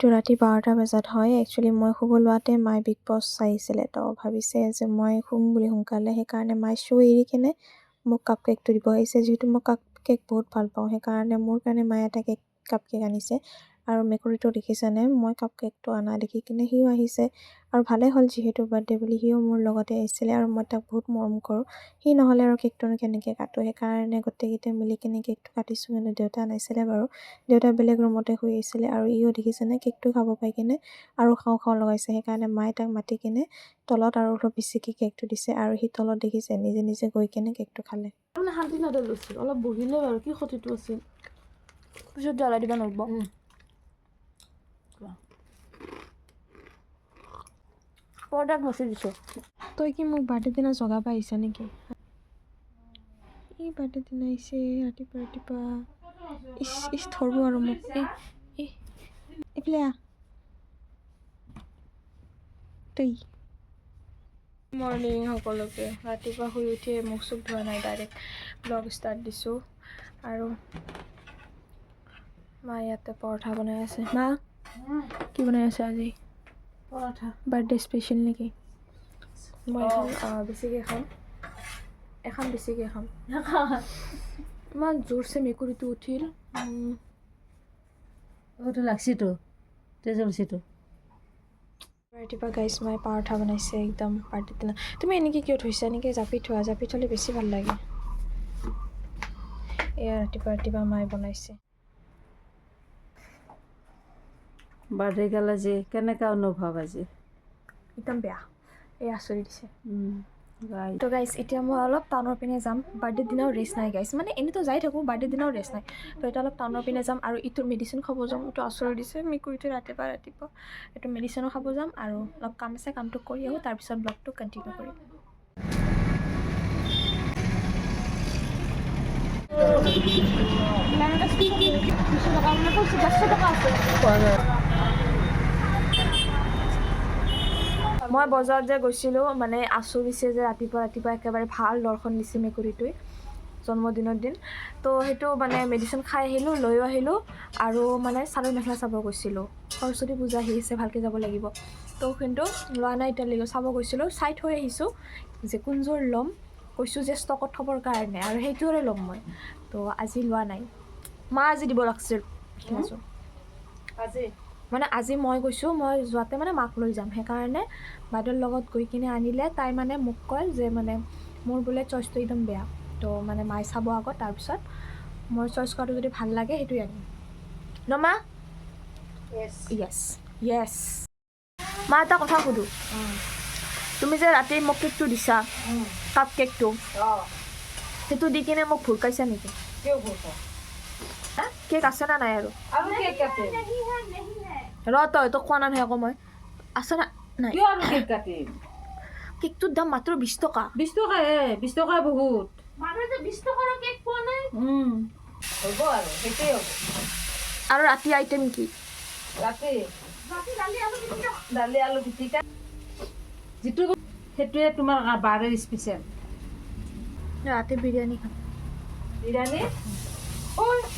এইটো ৰাতি 12টা বজাত হয়। একচুৱেলি মই শুব লোৱাতে মায়ে বিগ বছ চাইছিলে, তো ভাবিছে যে মই শুম বুলি সোনকালে, সেইকাৰণে মায়ে শ্ব' এৰি কিনে মোক কাপ কেকটো দিব আহিছে। যিহেতু মই কাপ কেক বহুত ভাল পাওঁ, সেইকাৰণে মোৰ কাৰণে মায়ে এটা কাপ কেক আনিছে। আৰু মেকুৰীটো দেখিছেনে, মই কাপ কেকটো অনা দেখি কিনে সিও আহিছে। আৰু ভালেই হ'ল, যিহেতু বাৰ্থডে বুলি সিও মোৰ লগতে আহিছিলে আৰু মই তাক বহুত মৰম কৰোঁ। সি নহ'লে আৰু কেকটোনো কেনেকৈ কাটো, সেইকাৰণে গোটেইকেইটাই মিলি কিনে কেকটো কাটিছোঁ। কিন্তু দেউতা নাছিলে বাৰু, দেউতা বেলেগ ৰুমতে শুই আহিছিলে। আৰু ইও দেখিছেনে কেকটো খাব পাই কিনে আৰু খাওঁ লগাইছে। সেইকাৰণে মায়ে তাক মাতি কিনে তলত আৰু অলপ বেছিকৈ কেকটো দিছে, আৰু সি তলত দেখিছে নিজে নিজে গৈ কিনে কেকটো খালে। মানে শান্তি নাডাল লৈছিল, অলপ বহিলে বাৰু কি ক্ষতিটো আছিল, পিছত জ্বলাই দিব নোৱাৰিব। পৰ্দাত মচি দিছোঁ। তই কি মোক বাৰ্থডে দিনা জগাব আহিছা নেকি? এই বাৰ্থডে দিনা আহিছে ৰাতিপুৱা ইচ ধৰব আৰু মোক। এইফালে তই মৰ্ণিং সকলোকে। ৰাতিপুৱা শুই উঠিয়ে মুখ চুখ ধোৱা নাই, ডাইৰেক্ট ব্লগ ষ্টাৰ্ট দিছোঁ। আৰু মা ইয়াতে পৰঠা বনাই আছে। মা কি বনাই আছে আজি? পৰঠা। বাৰ্থডে স্পেচিয়েল নেকি? মই বেছিকৈ খাম, এখন বেছিকৈ খাম। ইমান জোৰছে মেকুৰীটো উঠিল। লাগছিতো তেজ ওলছিতো। ৰাতিপুৱা গাইছ মায়ে পৰঠা বনাইছে একদম বাৰ্থডে দিনা। তুমি এনেকৈ কিয় থৈছা? এনেকৈ জাপি থোৱা, জাপি থ'লে বেছি ভাল লাগে। এয়া ৰাতিপুৱা মায়ে বনাইছে। বাৰ্থডে গাল আজি কেনেকুৱা অনুভৱ? আজি একদম বেয়া, এই আচৰিত দিছে। তো গাইছ এতিয়া মই অলপ টাউনৰ পিনে যাম। বাৰ্থডে দিনাও ৰেষ্ট নাই গাইছ, মানে এনেতো যাই থাকোঁ, বাৰ্থডে দিনাও ৰেষ্ট নাই। তো এতিয়া অলপ টাউনৰ পিনে যাম আৰু ইটো মেডিচিন খাব যাম। এইটো আচৰিত দিছে মেকুৰীটো ৰাতিপুৱা এইটো মেডিচিনো খাব যাম আৰু অলপ কাম আছে, কামটো কৰি আহোঁ, তাৰপিছত ব্লগটো কণ্টিনিউ কৰিম। মই বজাৰত যে গৈছিলোঁ, মানে আচৰিছে যে ৰাতিপুৱা একেবাৰে ভাল দৰ্শন দিছে মেকুৰীটোৱে জন্মদিনৰ দিন। তো সেইটো মানে মেডিচিন খাই আহিলোঁ, লৈও আহিলোঁ। আৰু মানে চাদৰ মেখেলা চাব গৈছিলোঁ, সৰস্বতী পূজা আহি আছে, ভালকৈ যাব লাগিব। তো কিন্তু লোৱা নাই এতিয়ালৈকে, চাব গৈছিলোঁ, চাই থৈ আহিছোঁ যে কোনযোৰ ল'ম। কৈছোঁ যে ষ্টকত থ'বৰ কাৰণে, আৰু সেইটোৰে ল'ম মই। তো আজি লোৱা নাই। মা আজি দিব লাগিছিল কিনাযোৰ। মানে আজি মই গৈছোঁ, মই যোৱাতে মানে মাক লৈ যাম, সেইকাৰণে বাইদেউৰ লগত গৈ কিনে আনিলে তাই মানে মোক কয় যে মানে মোৰ বোলে চইচটো একদম বেয়া। তো মানে মায়ে চাব আগত, তাৰপিছত মোৰ চইচ কৰাটো যদি ভাল লাগে সেইটোৱে আনিম ন মা? য়েছ। মা এটা কথা সুধোঁ, তুমি যে ৰাতি মোক কেকটো দিছা, কাপ কেকটো, সেইটো দি কিনে মোক ভুৰকাইছা নেকি? কেক আছে না নাই? আৰু তই তোক খোৱা নাই আকৌ মই, আছে না নাই? কেকটোৰ দাম মাত্ৰ 20 টকা। 20 টকাহে, 20 টকা বহুত। আৰু ৰাতি আইটেম কি? দালি আলু পিটিকা, যিটো সেইটোৱে তোমাৰ বাৰৰ স্পেচিয়েল। ৰাতি বিৰিয়ানী খাম।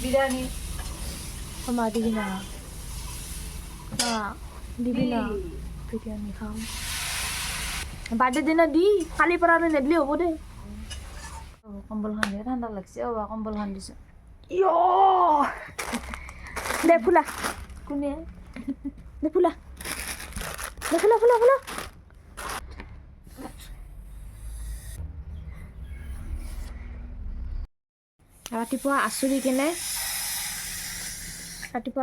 বিৰিয়ানী মা দিবি না, দিবি না বিৰিয়ানী খাম। বাৰ্থডে দিনা দি, কালিৰ পৰা আৰু নেদলি হ'ব দে। কম্বলখন দিয়ে, ঠাণ্ডা লাগছে। কম্বলখন দিছে দে ফুলা, কোনে দে ফুলা। ৰাতিপুৱা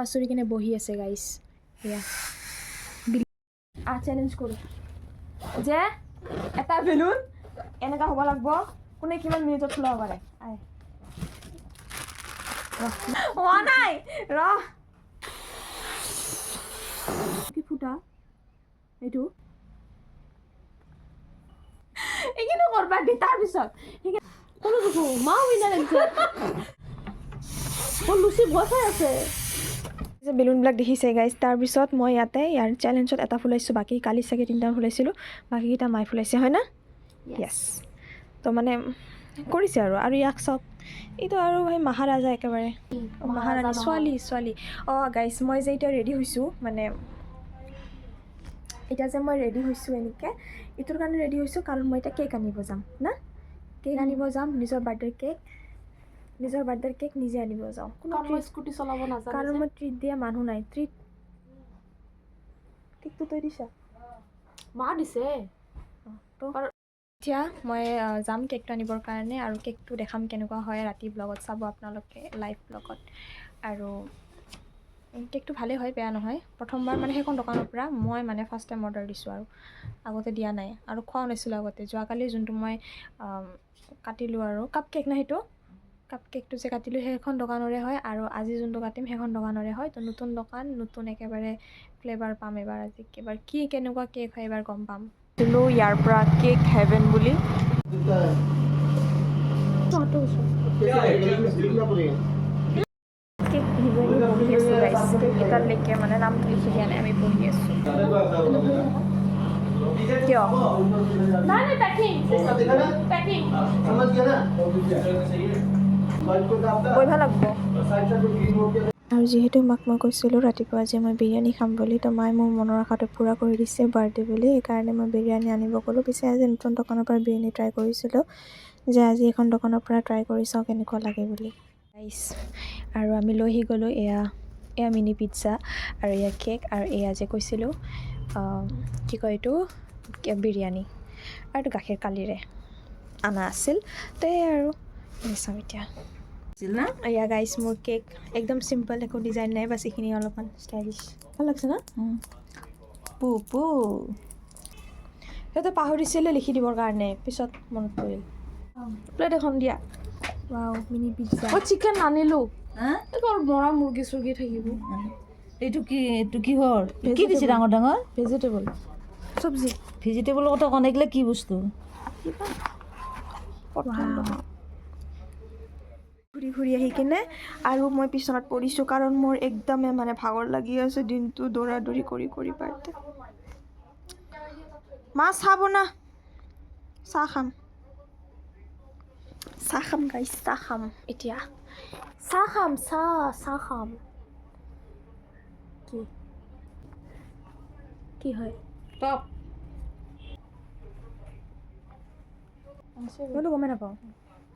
আচৰি কিনে বহি আছে গাইছ। এয়া চেলেঞ্জ কৰোঁ যে এটা বেলুন এনেকুৱা হ'ব লাগিব, কোনে কিমান মিনিটত ফুলাব পাৰে। হোৱা নাই, কি ফুটা এইটো এইখিনি কৰবা দি, তাৰপিছত কোনো দেখো মা উইনাৰ আনিছে। লুচি ভয় খাই আছে যে বেলুনবিলাক দেখিছে গাইজ। তাৰপিছত মই ইয়াৰ চেলেঞ্জত এটা ফুলাইছোঁ, বাকী কালি চাগে 3টা ফুলাইছিলোঁ, বাকীকেইটা মায়ে ফুলাইছে, হয় না? য়েছ। তো মানে কৰিছে আৰু ইয়াক চাওক এইটো আৰু সেই মহাৰাজা একেবাৰে মহাৰাণী ছোৱালী গাইছ মই যে এতিয়া ৰেডি হৈছোঁ মানে এতিয়া যে মই ৰেডি হৈছোঁ এনেকৈ এইটোৰ কাৰণে ৰেডি হৈছোঁ কাৰণ মই এতিয়া কেক আনিব যাম না কেক আনিব যাম নিজৰ বাৰ্থডেৰ কেক নিজে আনিব যাওঁ কোনো স্কুটি চলাব নাজানো কাৰণ মই ট্ৰিট দিয়া মানুহ নাই কেকটো তই দিছা মা দিছে তো এতিয়া মই যাম কেকটো আনিবৰ কাৰণে আৰু কেকটো দেখাম কেনেকুৱা হয় ৰাতি ব্লগত চাব আপোনালোকে লাইভ ব্লগত আৰু কেকটো ভালেই হয় বেয়া নহয় প্ৰথমবাৰ মানে সেইখন দোকানৰ পৰা মই মানে ফাৰ্ষ্ট টাইম অৰ্ডাৰ দিছোঁ আৰু আগতে দিয়া নাই আৰু খোৱাও নাছিলোঁ আগতে যোৱাকালি যোনটো মই কাটিলোঁ আৰু কাপ কেক না সেইটো কাপ কেকটো যে কাটিলোঁ সেইখন দোকানৰে হয় আৰু আজি যোনটো কাটিম সেইখন দোকানৰে হয় তো নতুন দোকান নতুন একেবাৰে ফ্লেভাৰ পাম এবাৰ আজি এবাৰ কেনেকুৱা কেক হয় এবাৰ গম পাম ইয়াৰ পৰা কেক হেভেন বুলি কেক ভিজনি বহি আছোঁ গাইছ কেক এটালৈকে মানে নামটো লিখি দিয়া নাই আমি বহি আছোঁ কিয় বহিব লাগব আৰু যিহেতু মাক মই কৈছিলোঁ ৰাতিপুৱা যে মই বিৰিয়ানী খাম বুলি তো মায়ে মোৰ মনৰ আশাটো পূৰা কৰি দিছে বাৰ্থডে বুলি সেইকাৰণে মই বিৰিয়ানী আনিব গ'লোঁ পিছে আজি নতুন দোকানৰ পৰা বিৰিয়ানী ট্ৰাই কৰিছিলোঁ যে আজি এখন দোকানৰ পৰা ট্ৰাই কৰি চাওঁ কেনেকুৱা লাগে বুলি গাইছ আৰু আমি লৈ আহি গ'লোঁ এয়া মিনি পিজ্জা আৰু এয়া কেক আৰু এয়া যে কৈছিলোঁ কি কয় এইটো বিৰিয়ানী আৰু এইটো গাখীৰ কালিৰে আনা আছিল তো আৰু চাওঁ এতিয়া এয়া গাইছ মোৰ কেক একদম চিম্পল একো ডিজাইন নাই বাছ এইখিনি অলপমান ষ্টাইলিছ ভাল লাগছে না সিহঁতে পাহৰিছিলে লিখি দিবৰ কাৰণে পিছত মনত পৰিল প্লেট এখন দিয়া ৱাও মিনি পিজ্জা চিকেন আনিলোঁ মৰা মুৰ্গী চুৰ্গী থাকিব এইটো কিহৰ কি দিছে ডাঙৰ ডাঙৰ ভেজিটেবল চব্জি ভেজিটেবলৰ কথা কোৱা নাগিলে কি বস্তু ঘূৰি আহি কিনে আৰু মই বিচনাত পৰিছোঁ কাৰণ মোৰ একদমেই মানে ভাগৰ লাগি আছে দিনটো দৌৰা দৌৰি কৰি পাৰোঁতে মা চাহ বনা চাহ খাম গাইছ চাহ খাম এতিয়া চাহ খাম কি হয় টপ মইতো গমেই নাপাওঁ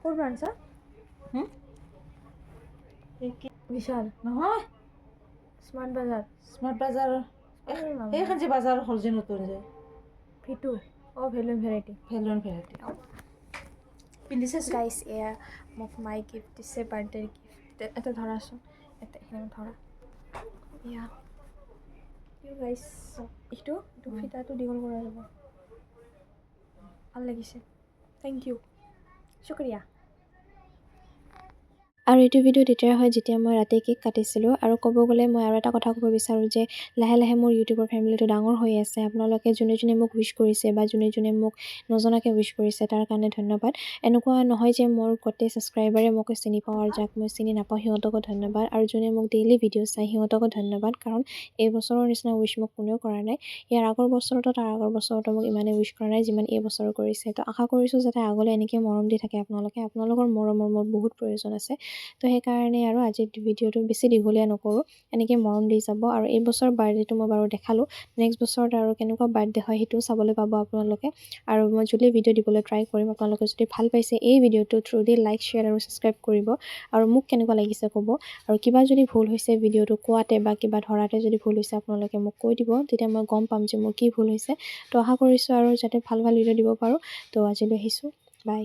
ক'ৰ পৰা আনিছা বিশাল নহয় স্মাৰ্ট বাজাৰ এইখন যে বাজাৰ হ'ল যে নতুন যে ভিটু ভেলুন ভেৰাইটি পিন্ধিছে গাইছ এয়া মোক মায়ে গিফ্ট দিছে বাৰ্থডেৰ গিফ্ট এটা ধৰাচোন এটা ধৰা এয়া গাইছ এইটো ফিটাটো দীঘল কৰা যাব ভাল লাগিছে থেংক ইউ শুক্ৰিয়া আৰু এইটো ভিডিঅ' তেতিয়া হয় যেতিয়া মই ৰাতি কেক কাটিছিলোঁ আৰু ক'ব গ'লে মই আৰু এটা কথা ক'ব বিচাৰোঁ যে লাহে লাহে মোৰ ইউটিউবৰ ফেমিলিটো ডাঙৰ হৈ আছে আপোনালোকে যোনে মোক উইছ কৰিছে বা যোনে মোক নজনাকৈ উইছ কৰিছে তাৰ কাৰণে ধন্যবাদ এনেকুৱা নহয় যে মোৰ গোটেই ছাবস্ক্ৰাইবাৰে মোক চিনি পাওঁ আৰু যাক মই চিনি নাপাওঁ সিহঁতকো ধন্যবাদ আৰু যোনে মোক ডেইলি ভিডিঅ' চাই সিহঁতকো ধন্যবাদ কাৰণ এই বছৰৰ নিচিনা উইছ মোক কোনেও কৰা নাই ইয়াৰ আগৰ বছৰতো তাৰ আগৰ বছৰতো মোক ইমানেই উইছ কৰা নাই যিমান এই বছৰ কৰিছে তো আশা কৰিছোঁ যাতে আগলৈ এনেকৈ মৰম দি থাকে আপোনালোকৰ মৰমৰ মোৰ বহুত প্ৰয়োজন আছে তো সেইকাৰণে আৰু আজিৰ ভিডিঅ'টো বেছি দীঘলীয়া নকৰোঁ এনেকৈ মৰম দি যাব আৰু এই বছৰ বাৰ্থডেটো মই বাৰু দেখালোঁ নেক্সট বছৰত আৰু কেনেকুৱা বাৰ্থডে হয় সেইটোও চাবলৈ পাব আপোনালোকে আৰু মই যদি ভিডিঅ' দিবলৈ ট্ৰাই কৰিম আপোনালোকে যদি ভাল পাইছে এই ভিডিঅ'টো থ্ৰু দি লাইক শ্বেয়াৰ আৰু ছাবস্ক্ৰাইব কৰিব আৰু মোক কেনেকুৱা লাগিছে ক'ব আৰু কিবা যদি ভুল হৈছে ভিডিঅ'টো কোৱাতে বা কিবা ধৰাতে যদি ভুল হৈছে আপোনালোকে মোক কৈ দিব তেতিয়া মই গম পাম যে মোৰ কি ভুল হৈছে তো আশা কৰিছোঁ আৰু যাতে ভাল ভিডিঅ' দিব পাৰোঁ তো আজিলৈ আহিছোঁ বাই